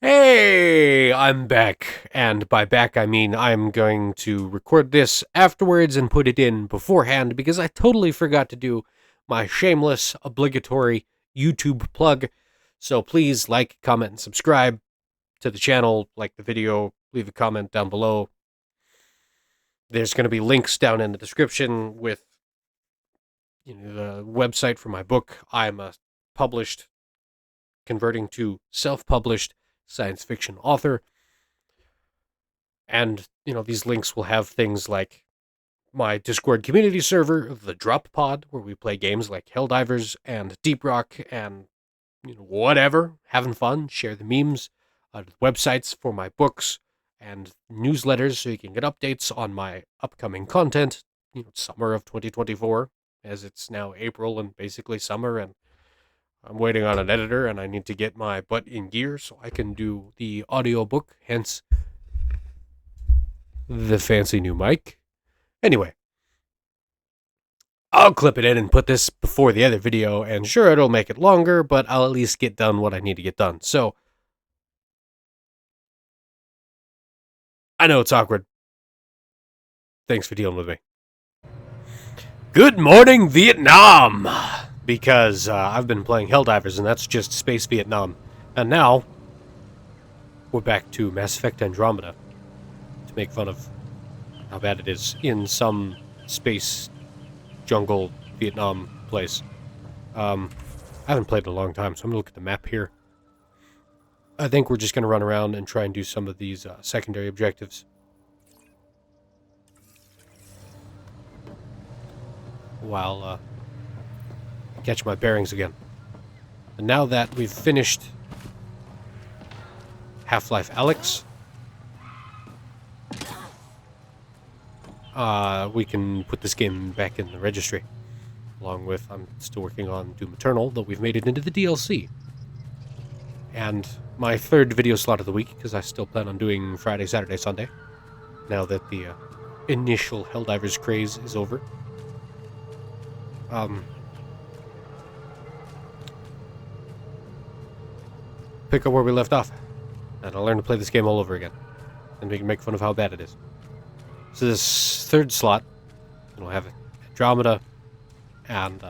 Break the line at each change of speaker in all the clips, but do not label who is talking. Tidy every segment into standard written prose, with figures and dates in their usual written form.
Hey, I'm back. And by back, I mean I'm going to record this afterwards and put it in beforehand because I totally forgot to do my shameless, obligatory YouTube plug. So please like, comment, and subscribe to the channel, like the video, leave a comment down below. There's going to be links down in the description with the website for my book. I'm a published, converting to self-published science fiction author. And, these links will have things like my Discord community server, the Drop Pod, where we play games like Helldivers and Deep Rock and, whatever, having fun, share the memes, websites for my books, and newsletters so you can get updates on my upcoming content, summer of 2024, as it's now April and basically summer, and I'm waiting on an editor, and I need to get my butt in gear so I can do the audiobook, hence the fancy new mic. Anyway, I'll clip it in and put this before the other video, and sure, it'll make it longer, but I'll at least get done what I need to get done. So, I know it's awkward. Thanks for dealing with me. Good morning, Vietnam! Because I've been playing Helldivers, and that's just Space Vietnam. And now, we're back to Mass Effect Andromeda to make fun of how bad it is in some space jungle Vietnam place. I haven't played in a long time, so I'm gonna look at the map here. I think we're just gonna run around and try and do some of these secondary objectives while I catch my bearings again. And now that we've finished Half-Life Alyx, we can put this game back in the registry. Along with, I'm still working on Doom Eternal, though we've made it into the DLC. And my third video slot of the week, because I still plan on doing Friday, Saturday, Sunday, now that the initial Helldivers craze is over. Pick up where we left off, and I'll learn to play this game all over again, and we can make fun of how bad it is. So this third slot, we'll have Andromeda and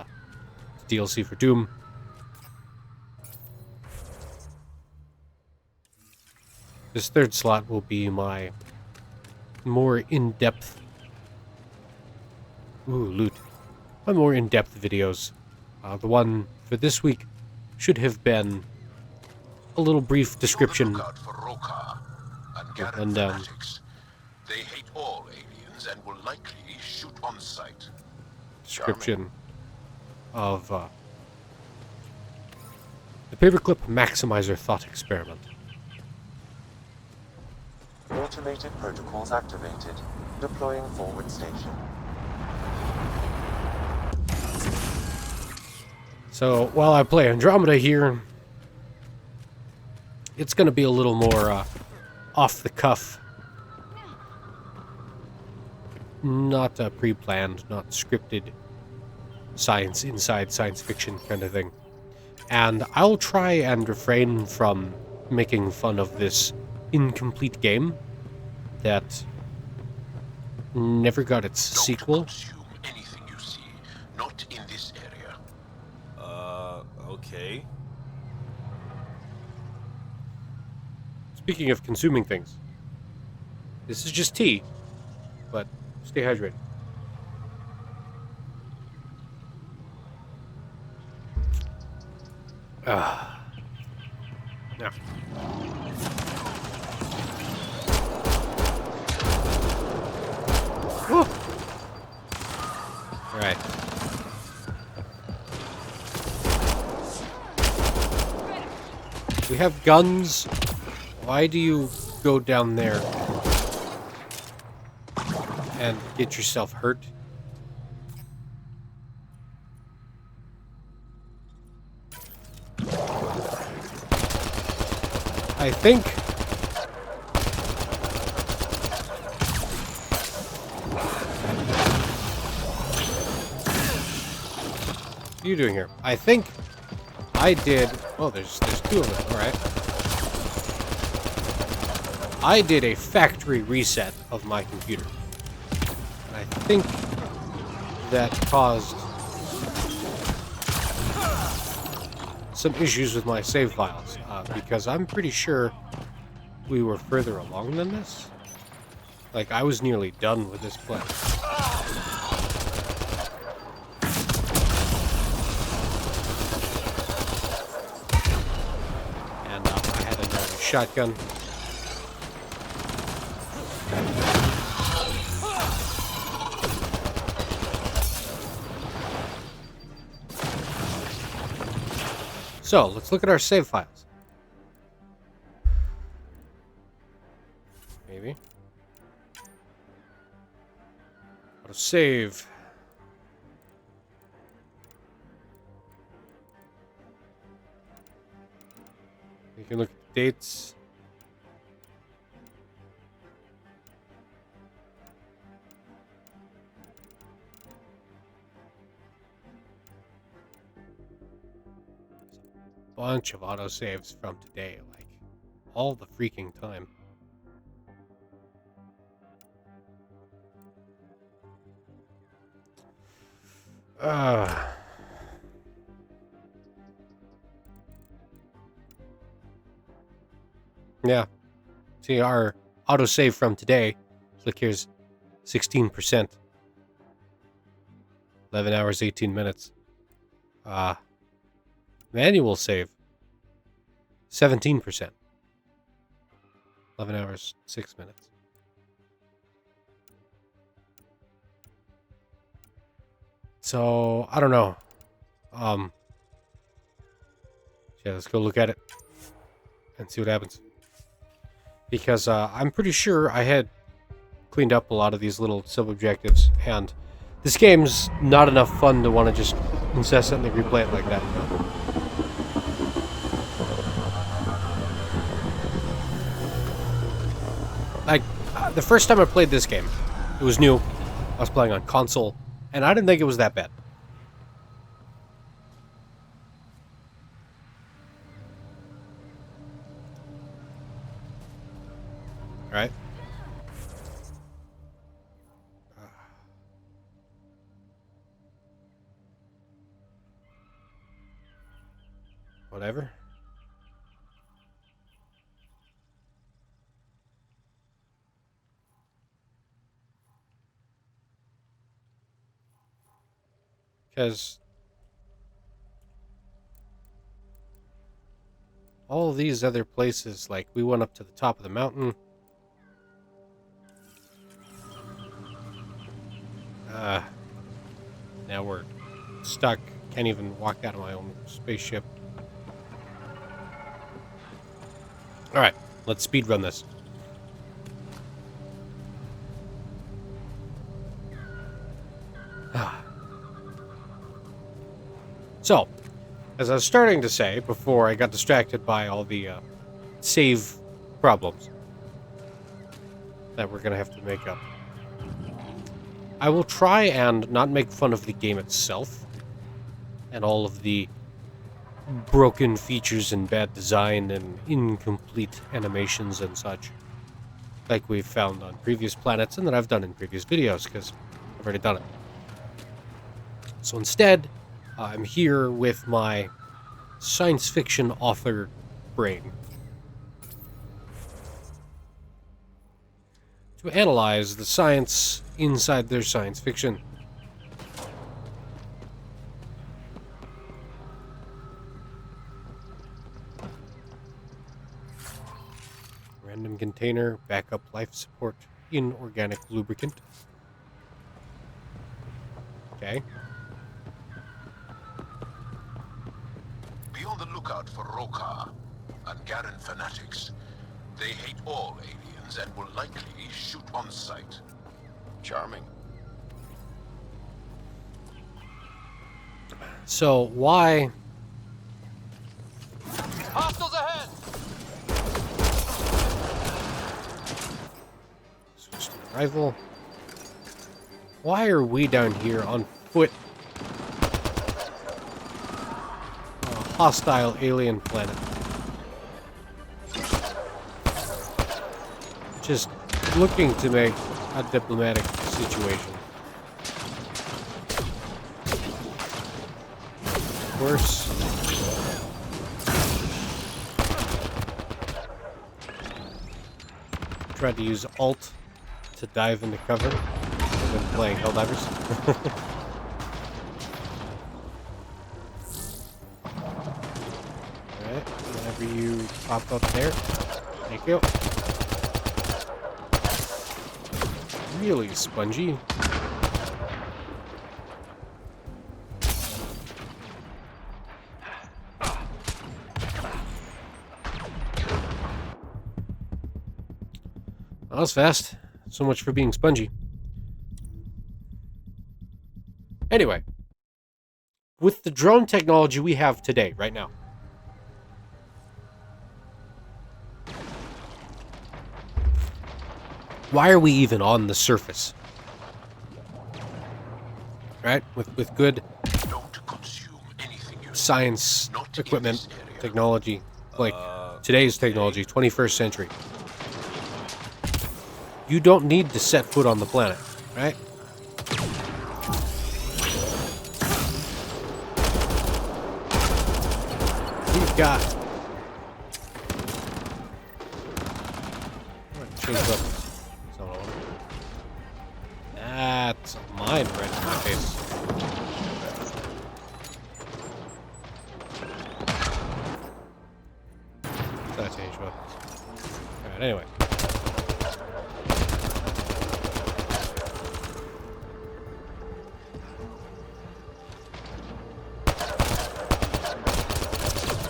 DLC for Doom. This third slot will be my more in-depth... loot. My more in-depth videos. The one for this week should have been a little brief description. And
they hate all aliens and will likely shoot on sight.
Description of the paperclip maximizer thought experiment.
Automated protocols activated. Deploying forward station.
So while I play Andromeda here, it's going to be a little more off the cuff. Not pre-planned, not scripted science inside science fiction kind of thing. And I'll try and refrain from making fun of this incomplete game that never got its sequel.
Don't consume anything you see, not in this area.
Okay.
Speaking of consuming things, this is just tea, but stay hydrated. Now. Whew. All right. We have guns. Why do you go down there and get yourself hurt? I think what are you doing here? I think I did... Oh, there's two of them. All right. I did a factory reset of my computer. And I think that caused some issues with my save files, because I'm pretty sure we were further along than this. Like, I was nearly done with this play. And I had another shotgun. So, let's look at our save files. Maybe. Auto save. You can look at the dates. Bunch of autosaves from today, like all the freaking time. Yeah. See, our autosave from today, look, here's 16%. 11 hours, 18 minutes. Manual save, 17%. 11 hours, 6 minutes. So, I don't know. Yeah, let's go look at it and see what happens. Because I'm pretty sure I had cleaned up a lot of these little sub-objectives, and this game's not enough fun to want to just incessantly replay it like that. Like, the first time I played this game, it was new. I was playing on console, and I didn't think it was that bad. Alright? Whatever. Because all these other places, like, we went up to the top of the mountain. Now we're stuck. Can't even walk out of my own spaceship. Alright, let's speedrun this. So, as I was starting to say before I got distracted by all the save problems that we're going to have to make up, I will try and not make fun of the game itself and all of the broken features and bad design and incomplete animations and such, like we've found on previous planets and that I've done in previous videos, because I've already done it. So instead, I'm here with my science fiction author brain to analyze the science inside their science fiction. Random container, backup life support, inorganic lubricant. Okay.
Be on the lookout for Rokar and Garen fanatics. They hate all aliens and will likely shoot on sight. Charming.
So why?
Hostiles ahead!
Switch to arrival. Why are we down here on foot? A hostile alien planet. just looking to make a diplomatic situation worse. Tried to use Alt to dive into cover when playing Helldivers. Alright, whenever you pop up there. Thank you. Really spongy. That was fast. So much for being spongy. Anyway, with the drone technology we have today, right now, why are we even on the surface? Right? With good
Don't consume anything you
science,
Not in
equipment,
this area.
technology, like today's technology, 21st century. You don't need to set foot on the planet, right? We've got... change weapons. That's not what I want. That's mine right in my face. That change weapons. Alright, anyway.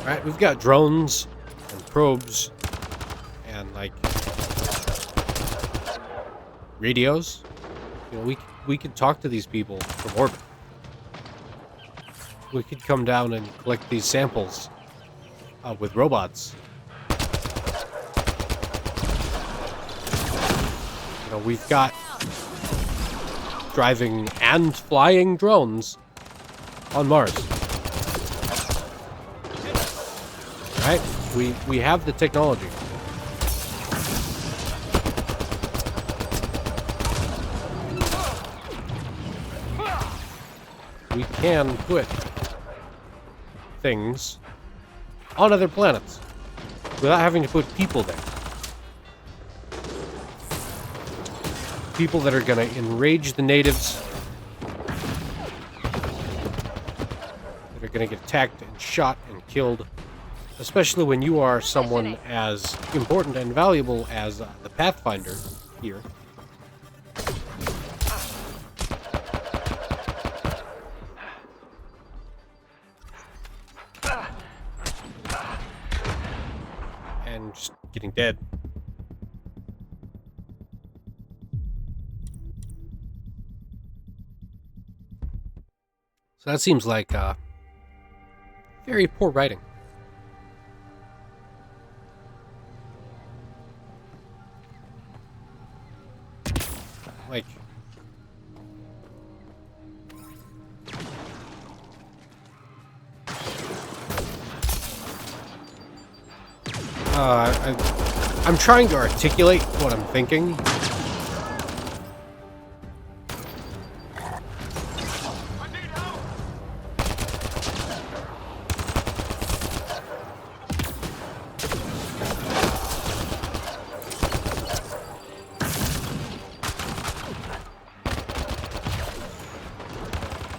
Alright, we've got drones and probes and like radios. You know, we could talk to these people from orbit. We could come down and collect these samples with robots. You know, we've got driving and flying drones on Mars. Right? We have the technology. We can put things on other planets without having to put people there. People that are going to enrage the natives, that are going to get attacked and shot and killed, especially when you are someone as important and valuable as the Pathfinder here. And just getting dead. So that seems like very poor writing. Like, I'm trying to articulate what I'm thinking.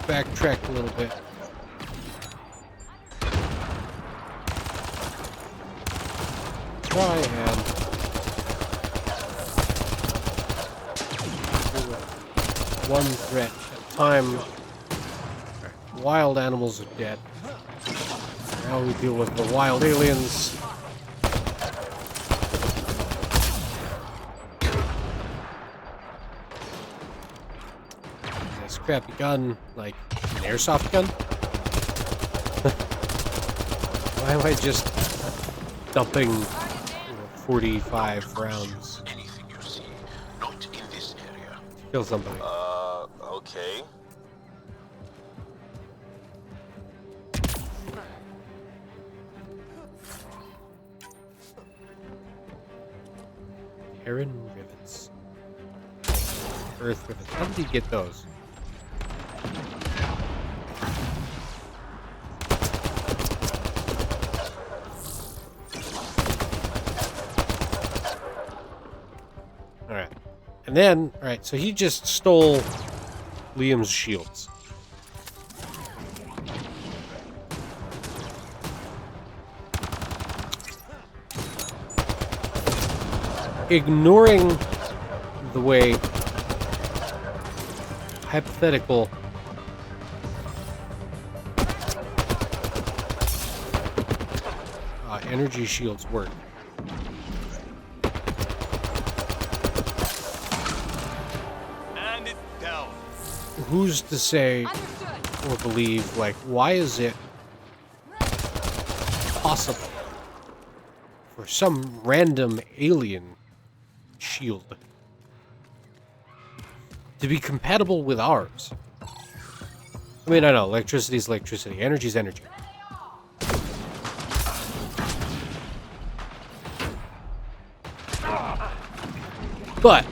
Backtrack a little bit. Try and do it one threat at a time. Wild animals are dead. Now we deal with the wild aliens. This crappy gun, like an airsoft gun. Why am I just dumping 45 rounds
Anything you see, not in this area.
to kill somebody?
Okay.
Terran rivets. Earth rivets. How did he get those? Alright. And then, alright, so he just stole Liam's shields. Ignoring the way hypothetical energy shields work.
And it's down.
Who's to say or believe, like, why is it possible for some random alien shield to be compatible with ours? I mean, I know, electricity is electricity, energy is energy. But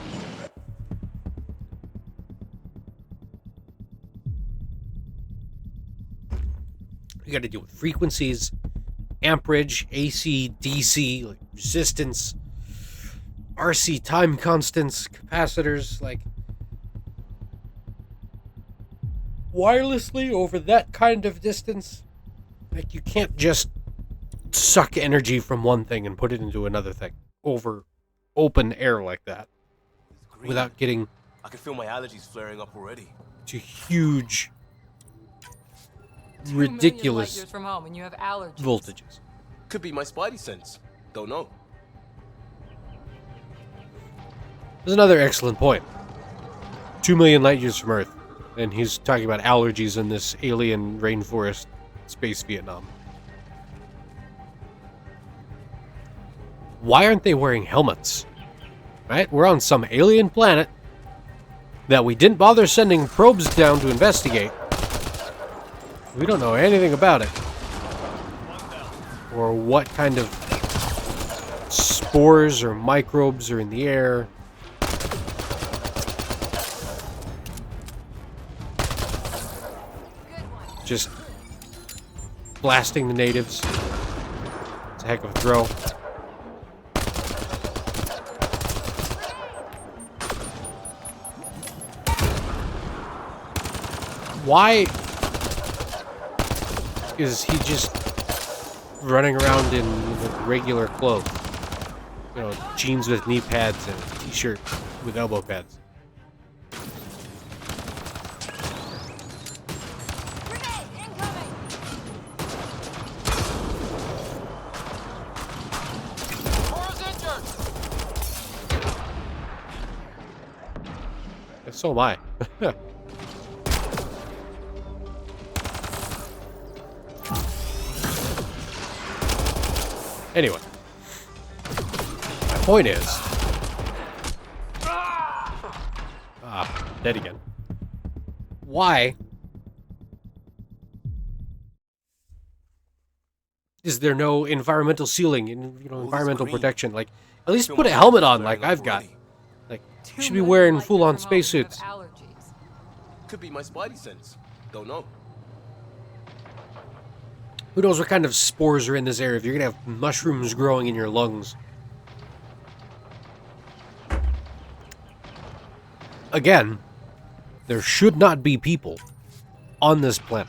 you got to deal with frequencies, amperage, AC, DC, like resistance, RC time constants, capacitors, like wirelessly over that kind of distance. Like, you can't just suck energy from one thing and put it into another thing over open air like that without getting
I can feel my allergies flaring up already.
to huge,
2 million light
ridiculous
years from home and you have allergies.
voltages.
Could be my spidey sense. Don't know.
There's another excellent point. 2 million light years from Earth, and he's talking about allergies in this alien rainforest space Vietnam. Why aren't they wearing helmets? Right? We're on some alien planet that we didn't bother sending probes down to investigate. We don't know anything about it. Or what kind of spores or microbes are in the air. Just blasting the natives. It's a heck of a throw. Why is he just running around in regular clothes? You know, jeans with knee pads and a t-shirt with elbow pads. So am I. Anyway, my point is, dead again. Why is there no environmental sealing and environmental protection? Like, at least put a helmet on, like I've got. Like, you should be wearing full-on spacesuits.
Could be my spidey sense. Don't know.
Who knows what kind of spores are in this area? If you're gonna have mushrooms growing in your lungs. Again, there should not be people on this planet.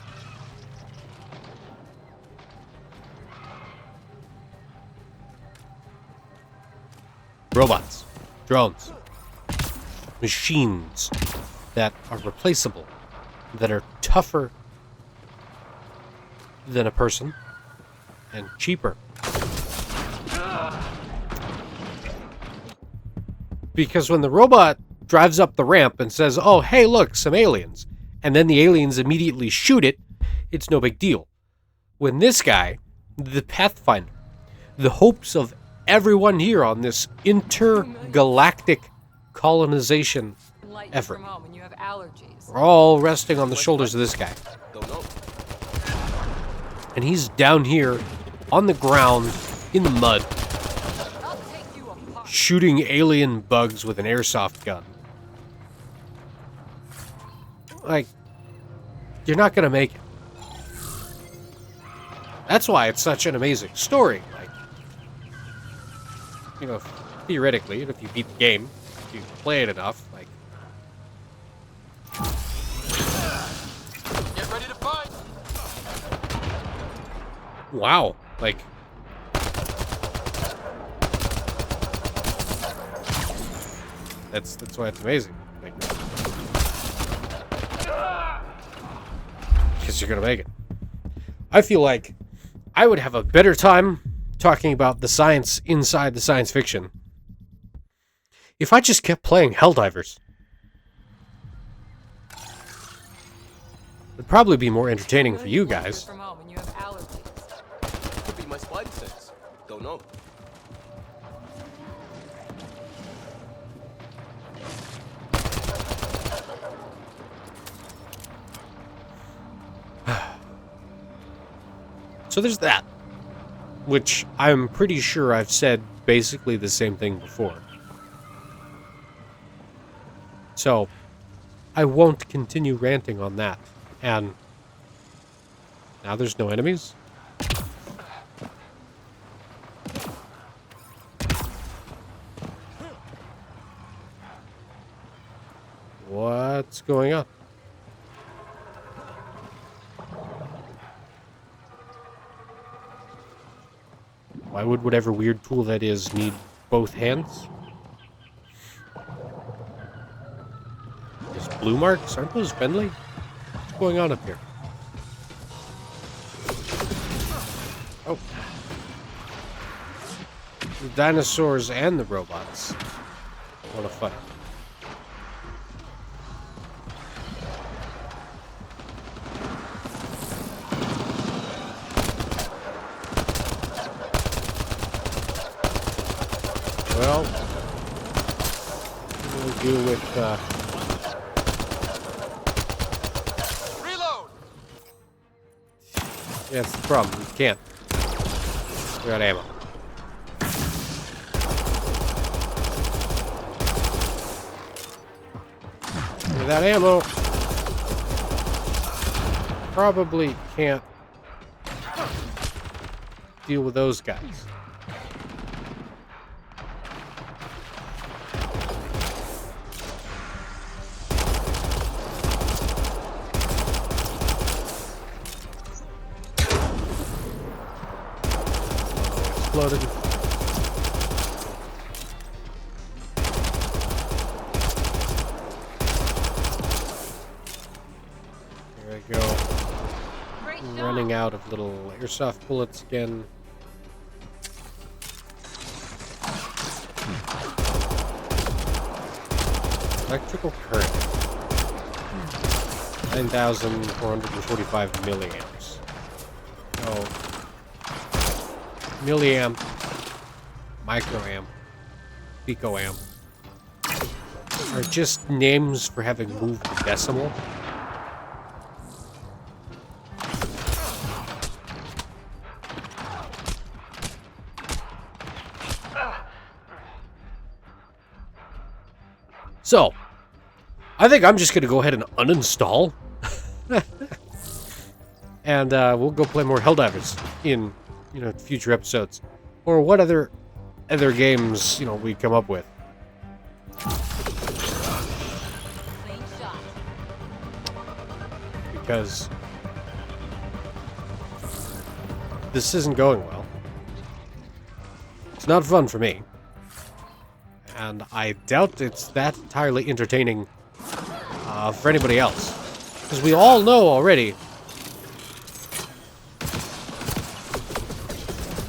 Robots, drones, machines that are replaceable, that are tougher than a person and cheaper. Because when the robot drives up the ramp and says, "Oh, hey, look, some aliens," and then the aliens immediately shoot it, it's no big deal. When this guy, the Pathfinder, the hopes of everyone here on this intergalactic colonization effort are all resting on the shoulders of this guy.
Don't know.
And he's down here on the ground in the mud, shooting alien bugs with an airsoft gun. Like, you're not gonna make it. That's why it's such an amazing story. Like, you know, theoretically, if you beat the game, if you play it enough, like...
Get ready to fight!
Wow. Like... That's why it's amazing. Like, because you're gonna make it. I feel like I would have a better time talking about the science inside the science fiction if I just kept playing Helldivers. It'd probably be more entertaining for you guys.
From home when you have allergies.
Could be my spidey sense. Don't know.
So there's that, which I'm pretty sure I've said basically the same thing before. So I won't continue ranting on that. And now there's no enemies? What's going on? Why would whatever weird tool that is need both hands? Those blue marks? Aren't those friendly? What's going on up here? Oh. The dinosaurs and the robots want to fight. Well, we'll deal with,
Reload!
yeah, that's the problem. You can't. We're out of ammo. Without ammo, probably can't deal with those guys. Exploded. There we go. I'm running out of little airsoft bullets again. Electrical current. 9,445 milliamps. Oh. Milliamp, microamp, picoamp are just names for having moved the decimal. So, I think I'm just going to go ahead and uninstall. And we'll go play more Helldivers in, future episodes. Or what other games, we come up with.
Clean shot.
Because this isn't going well. It's not fun for me. And I doubt it's that entirely entertaining for anybody else. Because we all know already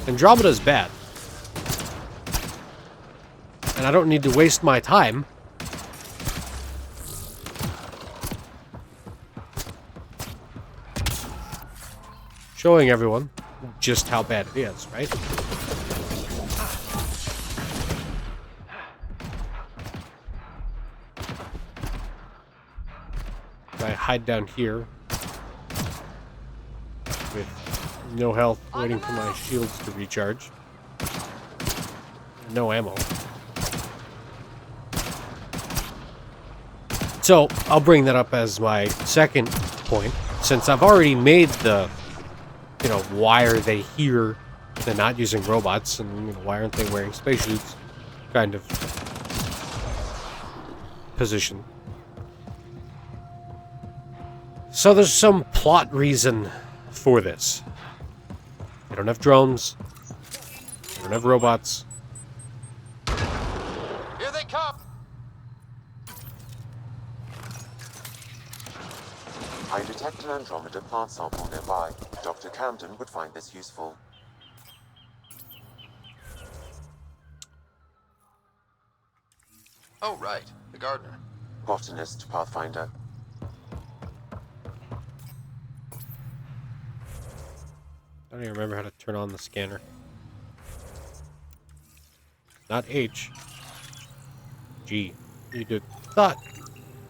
Andromeda's bad. And I don't need to waste my time showing everyone just how bad it is, right? I hide down here with no health, waiting for my shields to recharge. No ammo. So, I'll bring that up as my second point, since I've already made the, why are they here? They're not using robots, and why aren't they wearing spacesuits? Kind of position. So there's some plot reason for this. They don't have drones. They don't have robots.
Here they come!
I detect an Andromeda plant sample nearby. Dr. Camden would find this useful.
Oh, right. The gardener.
Botanist, Pathfinder.
I don't even remember how to turn on the scanner. Not H. G. You'd have thought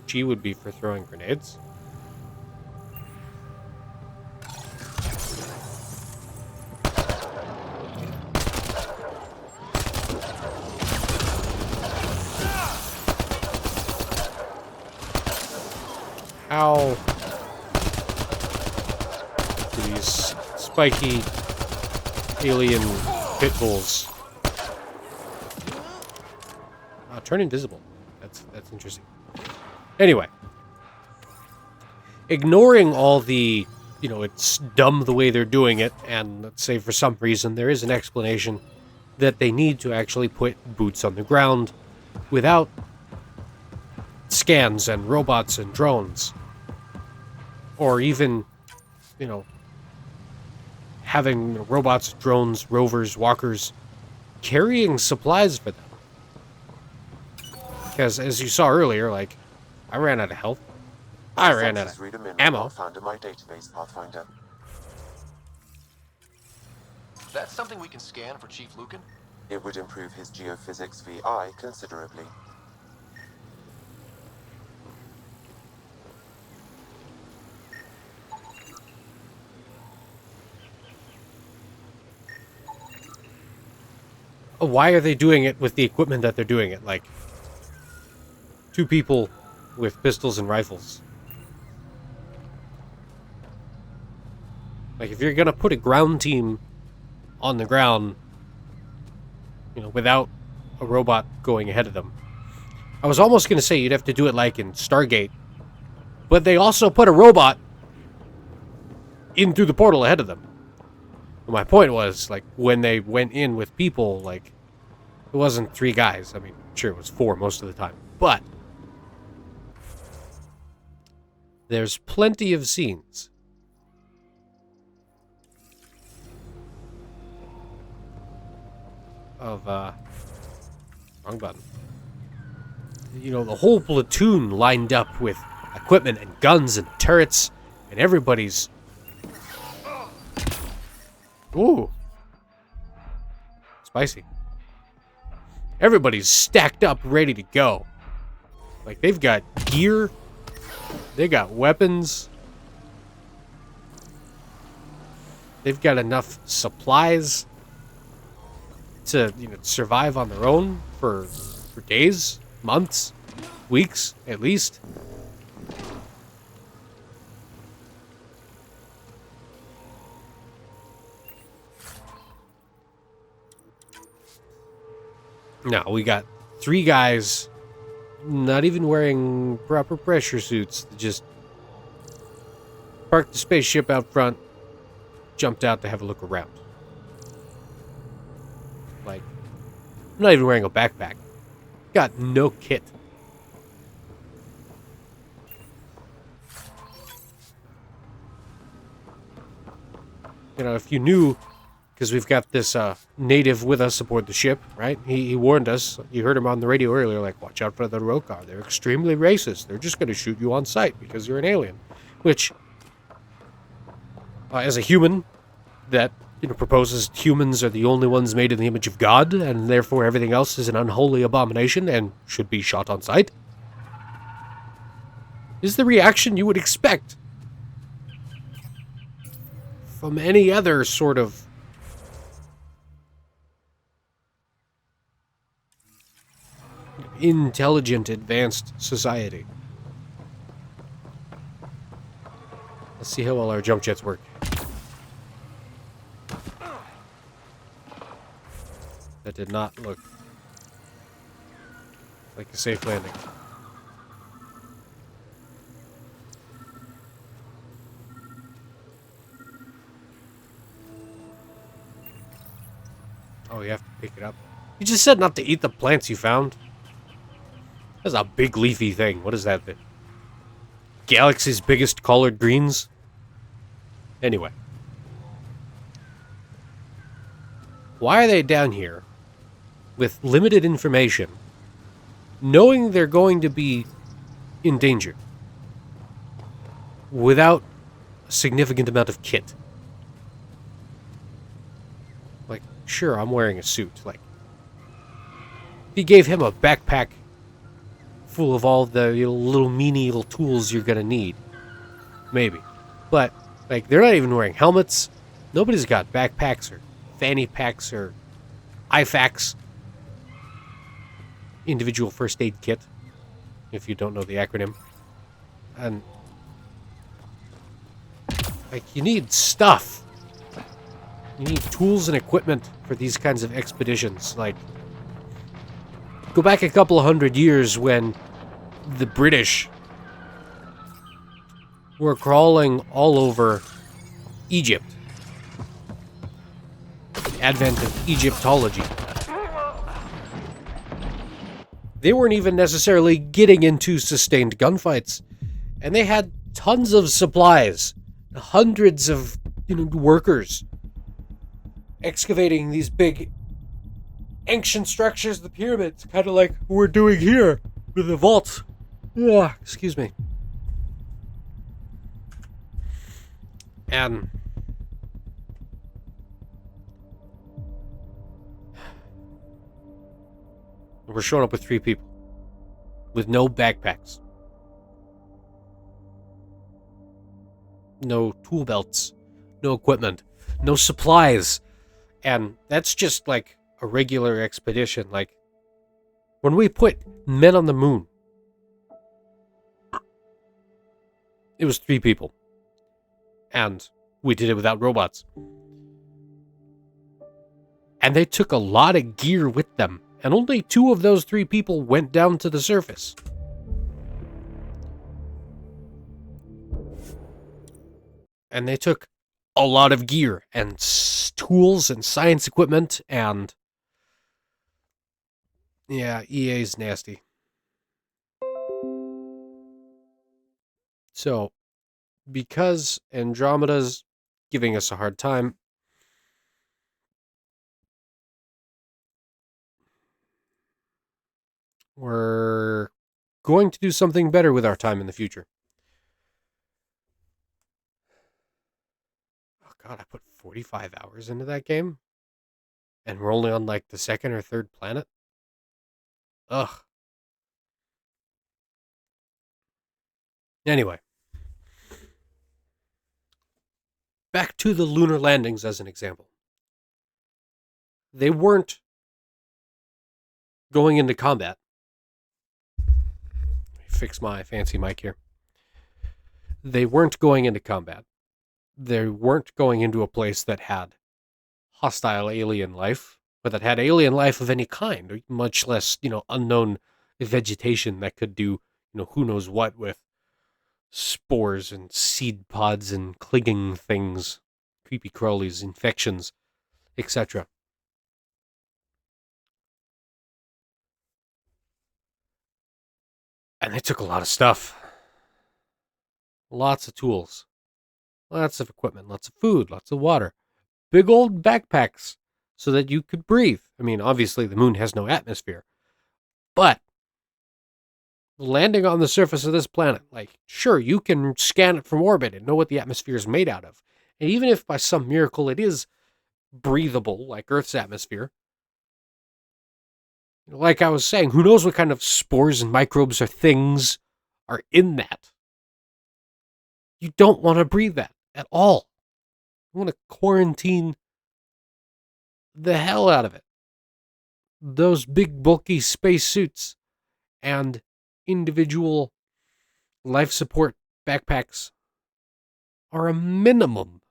G would be for throwing grenades. Ow. These spiky alien pit bulls. Turn invisible. That's interesting. Anyway. Ignoring all the, it's dumb the way they're doing it, and let's say for some reason there is an explanation that they need to actually put boots on the ground without scans and robots and drones. Or even, having robots, drones, rovers, walkers carrying supplies for them. Because as you saw earlier, I ran out of health. I ran out of ammo.
Found in my database, Pathfinder.
That's something we can scan for Chief Lucan?
It would improve his geophysics VI considerably.
Why are they doing it with the equipment that they're doing it? Like, 2 people with pistols and rifles. Like, if you're gonna put a ground team on the ground, without a robot going ahead of them. I was almost gonna say you'd have to do it like in Stargate, but they also put a robot in through the portal ahead of them. My point was, when they went in with people, it wasn't 3 guys. I mean, sure, it was 4 most of the time. But there's plenty of scenes of, wrong button. The whole platoon lined up with equipment and guns and turrets, and everybody's... Ooh. Spicy. Everybody's stacked up, ready to go. They've got gear. They got weapons. They've got enough supplies to, survive on their own for days, months, weeks, at least. Now, we got 3 guys not even wearing proper pressure suits. They just parked the spaceship out front, jumped out to have a look around. I'm not even wearing a backpack. Got no kit. If you knew, because we've got this native with us aboard the ship, right? He warned us. You heard him on the radio earlier, watch out for the Rokar. They're extremely racist. They're just going to shoot you on sight because you're an alien. Which, as a human that, proposes humans are the only ones made in the image of God, and therefore everything else is an unholy abomination and should be shot on sight, is the reaction you would expect from any other sort of intelligent, advanced society. Let's see how well our jump jets work. That did not look like a safe landing. Oh, you have to pick it up. You just said not to eat the plants you found. That's a big leafy thing. What is that thing? Galaxy's biggest collard greens? Anyway. Why are they down here with limited information, knowing they're going to be in danger, without a significant amount of kit? Like, sure, I'm wearing a suit. Like, if you gave him a backpack full of all the little menial tools you're gonna need, maybe. But, like, they're not even wearing helmets. Nobody's got backpacks or fanny packs or IFAKs. Individual first aid kit, if you don't know the acronym. And, like, you need stuff. You need tools and equipment for these kinds of expeditions. Like, go back a couple of 100 years when the British were crawling all over Egypt. The advent of Egyptology. They weren't even necessarily getting into sustained gunfights. And they had tons of supplies. Hundreds of workers excavating these big ancient structures, the pyramids, kind of like we're doing here with the vaults. Yeah, excuse me. And we're showing up with 3 people with no backpacks, no tool belts, no equipment, no supplies. And that's just like a regular expedition. Like, when we put men on the moon, it was 3 people. And we did it without robots. And they took a lot of gear with them. And only 2 of those 3 people went down to the surface. And they took a lot of gear and tools and science equipment and... yeah, EA's nasty. So, because Andromeda's giving us a hard time, we're going to do something better with our time in the future. Oh god, I put 45 hours into that game? And we're only on like the 2nd or 3rd planet? Ugh. Anyway. Back to the lunar landings as an example. They weren't going into combat. Let me fix my fancy mic here. They weren't going into combat. They weren't going into a place that had hostile alien life, or that had alien life of any kind, much less, unknown vegetation that could do, who knows what with spores and seed pods and clinging things, creepy crawlies, infections, etc. And they took a lot of stuff. Lots of tools. Lots of equipment, lots of food, lots of water. Big old backpacks so that you could breathe. I mean, obviously the moon has no atmosphere. But landing on the surface of this planet, like, sure, you can scan it from orbit and know what the atmosphere is made out of. And even if by some miracle it is breathable, like Earth's atmosphere, like I was saying, who knows what kind of spores and microbes or things are in that? You don't want to breathe that at all. You want to quarantine the hell out of it. Those big, bulky spacesuits and individual life support backpacks are a minimum.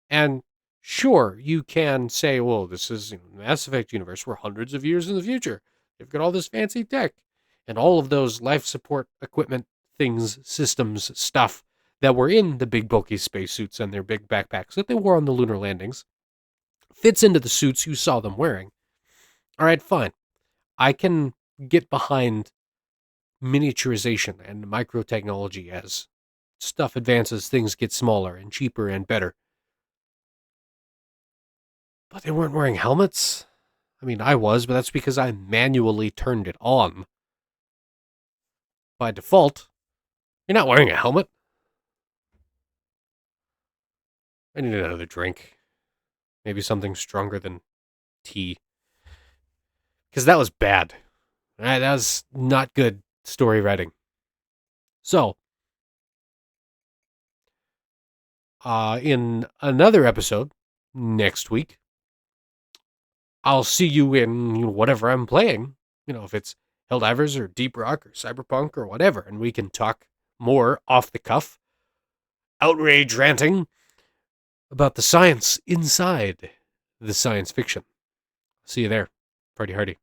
And sure, you can say, well, this is the Mass Effect universe. We're hundreds of years in the future. They've got all this fancy tech and all of those life support equipment things, systems, stuff that were in the big bulky spacesuits and their big backpacks that they wore on the lunar landings fits into the suits you saw them wearing. All right, fine. I can get behind miniaturization and microtechnology as stuff advances, things get smaller and cheaper and better. But they weren't wearing helmets? I mean, I was, but that's because I manually turned it on. By default, you're not wearing a helmet. I need another drink. Maybe something stronger than tea. Because that was bad. That was not good story writing. So, in another episode next week, I'll see you in whatever I'm playing. If it's Helldivers or Deep Rock or Cyberpunk or whatever, and we can talk more off the cuff, outrage ranting about the science inside the science fiction. See you there. Party hardy.